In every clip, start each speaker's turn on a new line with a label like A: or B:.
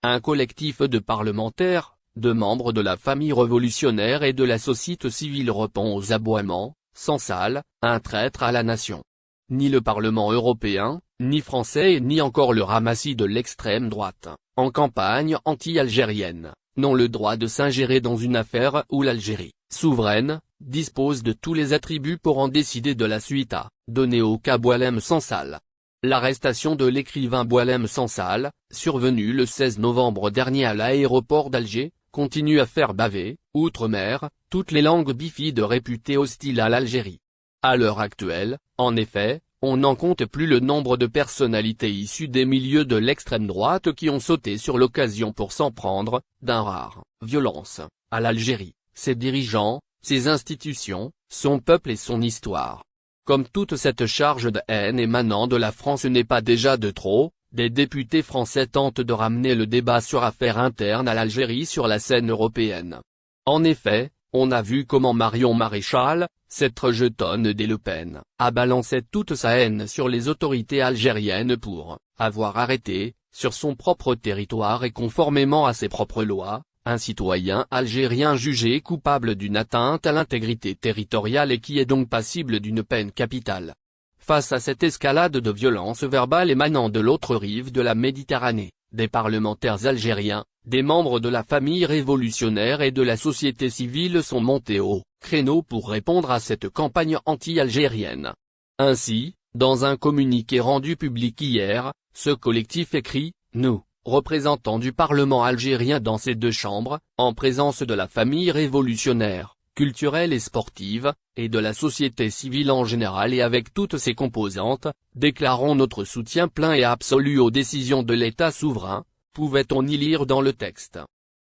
A: un collectif de parlementaires, de membres de la famille révolutionnaire et de la société civile répond aux aboiements, sans salle, un traître à la nation. Ni le Parlement européen, ni français ni encore le ramassis de l'extrême droite, en campagne anti-algérienne, n'ont le droit de s'ingérer dans une affaire où l'Algérie, souveraine, dispose de tous les attributs pour en décider de la suite à donner au cas Boualem Sansal. L'arrestation de l'écrivain Boualem Sansal, survenue le 16 novembre dernier à l'aéroport d'Alger, continue à faire baver, outre-mer, toutes les langues bifides réputées hostiles à l'Algérie. À l'heure actuelle, en effet, on n'en compte plus le nombre de personnalités issues des milieux de l'extrême droite qui ont sauté sur l'occasion pour s'en prendre, d'un rare, violence, à l'Algérie, ses dirigeants, ses institutions, son peuple et son histoire. Comme toute cette charge de haine émanant de la France n'est pas déjà de trop, des députés français tentent de ramener le débat sur affaires internes à l'Algérie sur la scène européenne. En effet, on a vu comment Marion Maréchal, cette rejetonne des Le Pen, a balancé toute sa haine sur les autorités algériennes pour avoir arrêté, sur son propre territoire et conformément à ses propres lois, un citoyen algérien jugé coupable d'une atteinte à l'intégrité territoriale et qui est donc passible d'une peine capitale. Face à cette escalade de violence verbale émanant de l'autre rive de la Méditerranée, des parlementaires algériens, des membres de la famille révolutionnaire et de la société civile sont montés au créneau pour répondre à cette campagne anti-algérienne. Ainsi, dans un communiqué rendu public hier, ce collectif écrit « Nous, représentants du Parlement algérien dans ces deux chambres, en présence de la famille révolutionnaire, culturelle et sportive, et de la société civile en général et avec toutes ses composantes, déclarons notre soutien plein et absolu aux décisions de l'État souverain », pouvait-on y lire dans le texte.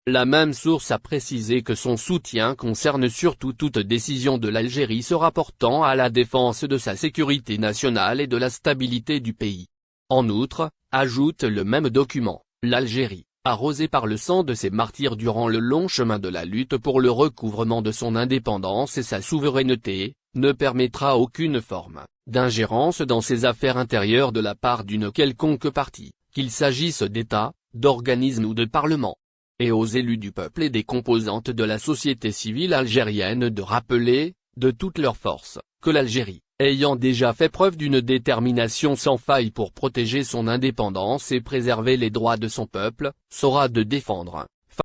A: La même source a précisé que son soutien concerne surtout toute décision de l'Algérie se rapportant à la défense de sa sécurité nationale et de la stabilité du pays. En outre, ajoute le même document, l'Algérie, arrosée par le sang de ses martyrs durant le long chemin de la lutte pour le recouvrement de son indépendance et sa souveraineté, ne permettra aucune forme d'ingérence dans ses affaires intérieures de la part d'une quelconque partie, qu'il s'agisse d'État, d'organismes ou de parlement. Et aux élus du peuple et des composantes de la société civile algérienne de rappeler, de toute leur force, que l'Algérie, ayant déjà fait preuve d'une détermination sans faille pour protéger son indépendance et préserver les droits de son peuple, saura de défendre